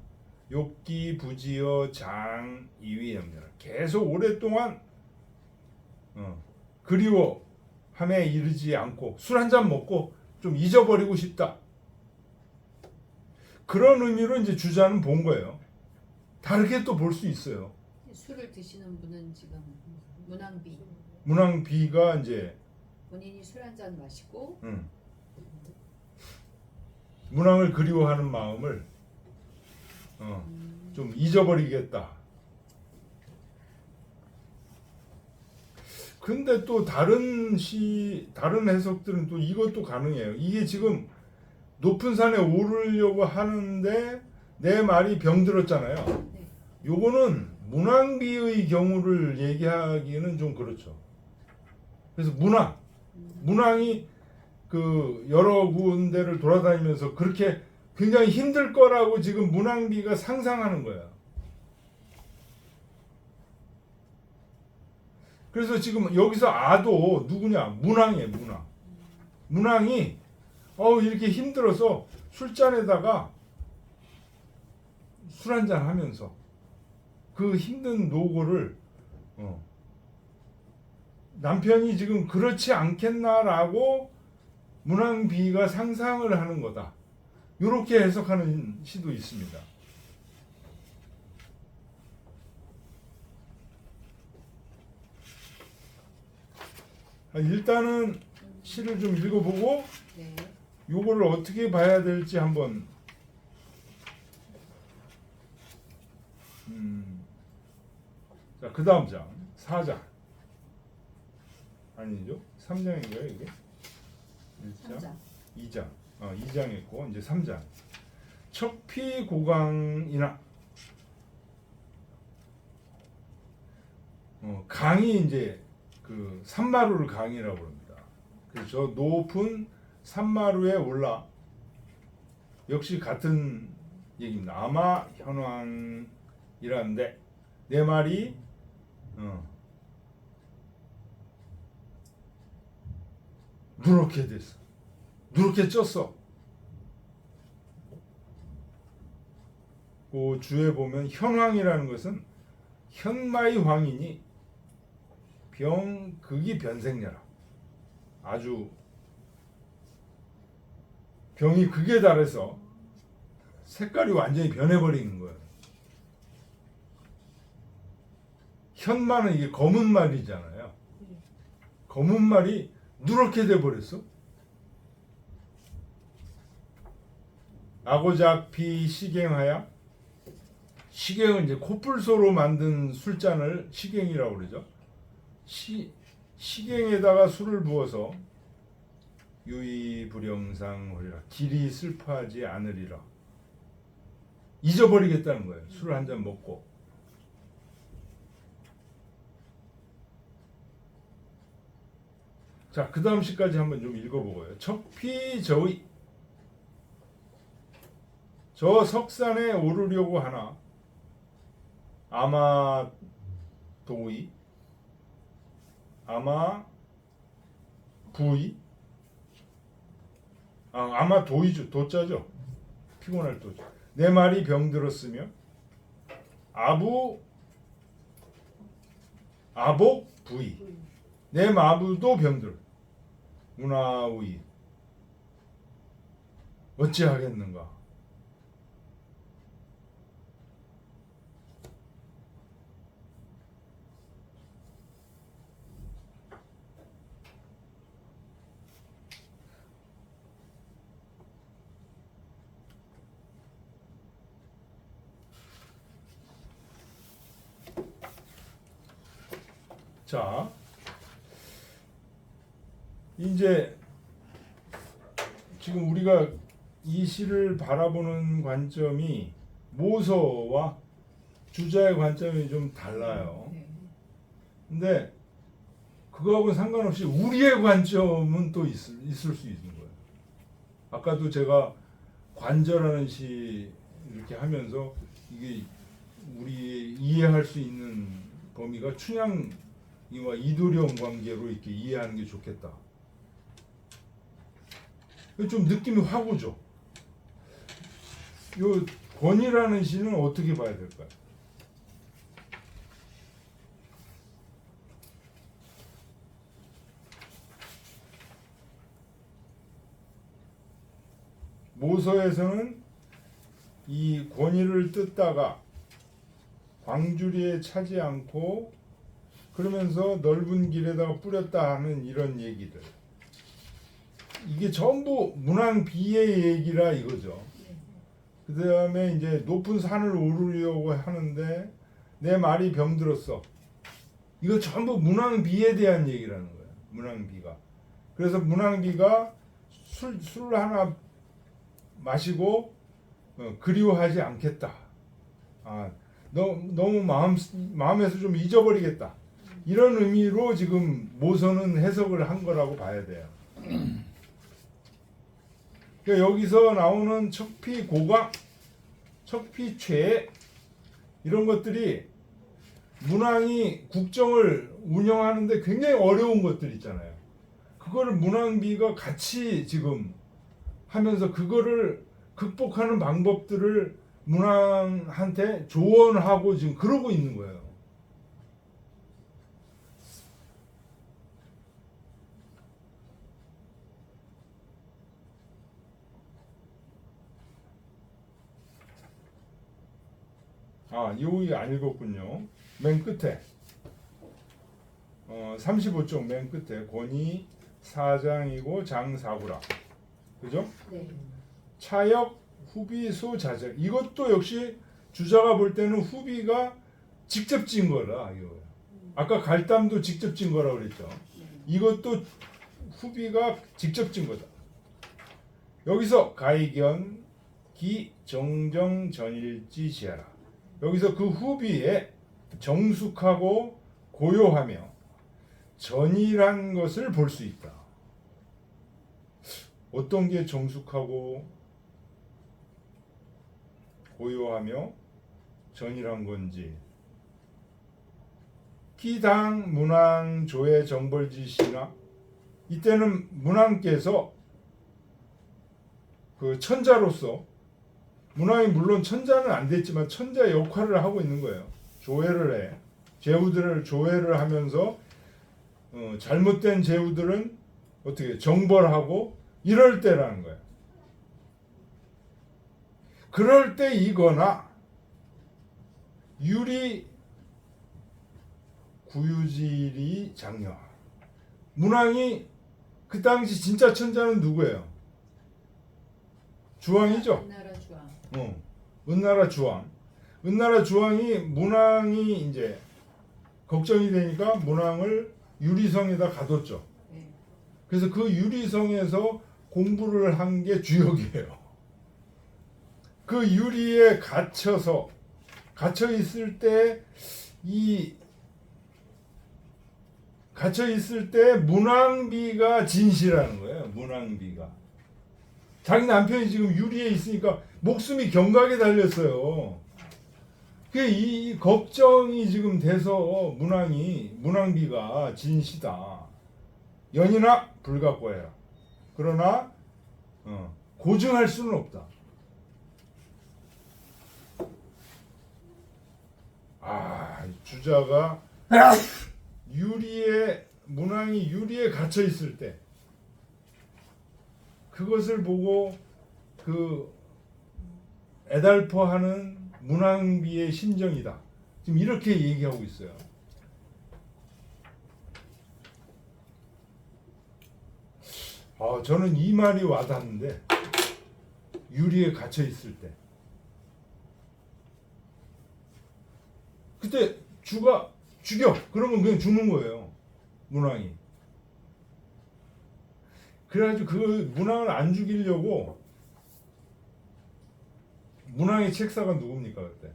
욕기 부지어 장 이위염려라 계속 오랫동안 그리워함에 이르지 않고 술 한잔 먹고 좀 잊어버리고 싶다. 그런 의미로 이제 주자는 본 거예요. 다르게 또 볼 수 있어요. 술을 드시는 분은 지금 문항비. 문항비가 이제 본인이 술 한 잔 마시고 문항을 그리워하는 마음을 좀 잊어버리겠다. 근데 또 다른 해석들은 또 이것도 가능해요. 이게 지금 높은 산에 오르려고 하는데 내 말이 병들었잖아요. 네. 요거는 문항비의 경우를 얘기하기는 좀 그렇죠. 그래서 문항이 그 여러 군데를 돌아다니면서 그렇게 굉장히 힘들 거라고 지금 문항비가 상상하는 거야. 그래서 지금 여기서 아도 누구냐? 문항이에요. 문항이 이렇게 힘들어서 술잔에다가 술 한잔 하면서 그 힘든 노고를 남편이 지금 그렇지 않겠나라고 문항비가 상상을 하는 거다. 이렇게 해석하는 시도 있습니다. 일단은 시를 좀 읽어보고 네. 요거를 어떻게 봐야 될지 한번 자, 그 다음 장 4장 아니죠? 3장인가요 이게? 1장, 3장. 2장 2장 있고 이제 3장 척피고강이나 강이 이제 그 산마루를 강이라고 합니다. 그래서 저 높은 산마루에 올라 역시 같은 얘기입니다. 아마 현황이라는데 내 말이 누렇게 됐어. 누렇게 쪘어. 그 주에 보면 현황이라는 것은 현마의 황이니 병극이 변색녀라. 아주 병이 극에 달해서 색깔이 완전히 변해버리는 거예요. 현마는 이게 검은 말이잖아요. 검은 말이 누렇게 돼버렸어. 아고작피 시갱하야. 시갱은 이제 코뿔소로 만든 술잔을 시갱이라고 그러죠. 시갱에다가 술을 부어서 유의불영상하리라. 길이 슬퍼하지 않으리라. 잊어버리겠다는 거예요. 술을 한 잔 먹고. 자, 그 다음 시까지 한번 좀 읽어보고요. 척피저의 저 석산에 오르려고 하나 아마 도의 아마 부의 아마 도의죠. 도자죠. 피곤할 도죠. 내 말이 병들었으며 아복 부의 내 마부도 병들 문화의 어찌하겠는가. 자, 이제 지금 우리가 이 시를 바라보는 관점이 모서와 주자의 관점이 좀 달라요. 근데 그거하고 상관없이 우리의 관점은 또 있을 수 있는 거예요. 아까도 제가 관절하는 시 이렇게 하면서 이게 우리 이해할 수 있는 범위가 춘향이와 이도령 관계로 이렇게 이해하는 게 좋겠다. 좀 느낌이 확 오죠. 요 권이라는 시는 어떻게 봐야 될까요? 모서에서는 이 권위를 뜯다가 광주리에 차지 않고 그러면서 넓은 길에다가 뿌렸다 하는 이런 얘기들. 이게 전부 문왕비의 얘기라 이거죠. 그 다음에 이제 높은 산을 오르려고 하는데 내 말이 병들었어. 이거 전부 문왕비에 대한 얘기라는 거예요. 문왕비가. 그래서 문왕비가 술 하나 마시고 그리워하지 않겠다. 너무 마음에서 좀 잊어버리겠다. 이런 의미로 지금 모서는 해석을 한 거라고 봐야 돼요. 그러니까 여기서 나오는 척피고강, 척피최 이런 것들이 문왕이 국정을 운영하는데 굉장히 어려운 것들 있잖아요. 그거를 문왕비가 같이 지금 하면서 그거를 극복하는 방법들을 문왕한테 조언하고 지금 그러고 있는 거예요. 여기 안 읽었군요. 맨 끝에 35쪽 맨 끝에 권위 4장이고 장 4구라. 그죠? 네. 차역 후비수 자적. 이것도 역시 주자가 볼 때는 후비가 직접 찐 거라 이거. 아까 갈담도 직접 찐 거라 그랬죠. 이것도 후비가 직접 찐 거다. 여기서 가이견 기 정정 전일지 지하라. 여기서 그 후비에 정숙하고 고요하며 전일한 것을 볼 수 있다. 어떤 게 정숙하고 고요하며 전일한 건지. 기당 문왕 조의 정벌지시나 이때는 문왕께서 그 천자로서 문왕이 물론 천자는 안 됐지만 천자 역할을 하고 있는 거예요. 조회를 해. 제후들을 조회를 하면서 잘못된 제후들은 어떻게 정벌하고 이럴 때라는 거예요. 그럴 때이거나 유리 구유질이 장려. 문왕이 그 당시 진짜 천자는 누구예요? 주왕이죠. 은나라 주왕. 은나라 주왕. 은나라 주왕이 문왕이 이제 걱정이 되니까 문왕을 유리성에다 가뒀죠. 네. 그래서 그 유리성에서 공부를 한 게 주역이에요. 그 유리에 갇혀 있을 때 문왕비가 진시라는 거예요. 문왕비가 자기 남편이 지금 유리에 있으니까 목숨이 경각에 달렸어요. 이 걱정이 지금 돼서 문왕비가 진시다. 연이나 불가고해라. 그러나 고증할 수는 없다. 주자가 문왕이 유리에 갇혀 있을 때 그것을 보고 그 애달퍼하는 문왕비의 심정이다. 지금 이렇게 얘기하고 있어요. 저는 이 말이 와닿는데 유리에 갇혀 있을 때 그때 주가 죽여 그러면 그냥 죽는 거예요. 문왕이. 그래가지고 그 문왕을 안 죽이려고 문왕의 책사가 누굽니까 그때?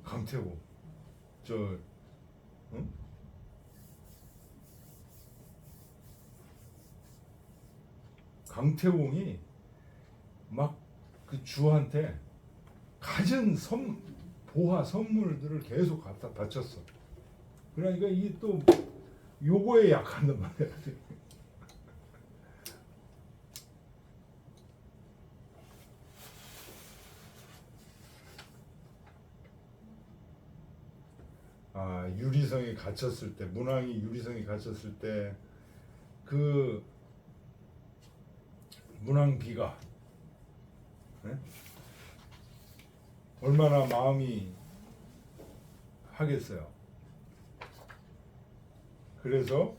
강태공. 강태공이 막 그 주한테 가진 보화 선물들을 계속 갖다 바쳤어. 그러니까 이게 또 요거에 약한단 말이야. 유리성에 갇혔을 때, 문왕이 유리성에 갇혔을 때 그 문왕비가 얼마나 마음이 하겠어요. 그래서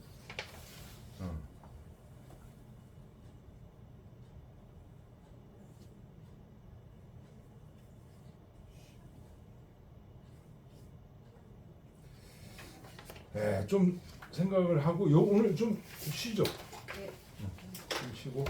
좀 생각을 하고 오늘 좀 쉬죠. 네. 좀 쉬고.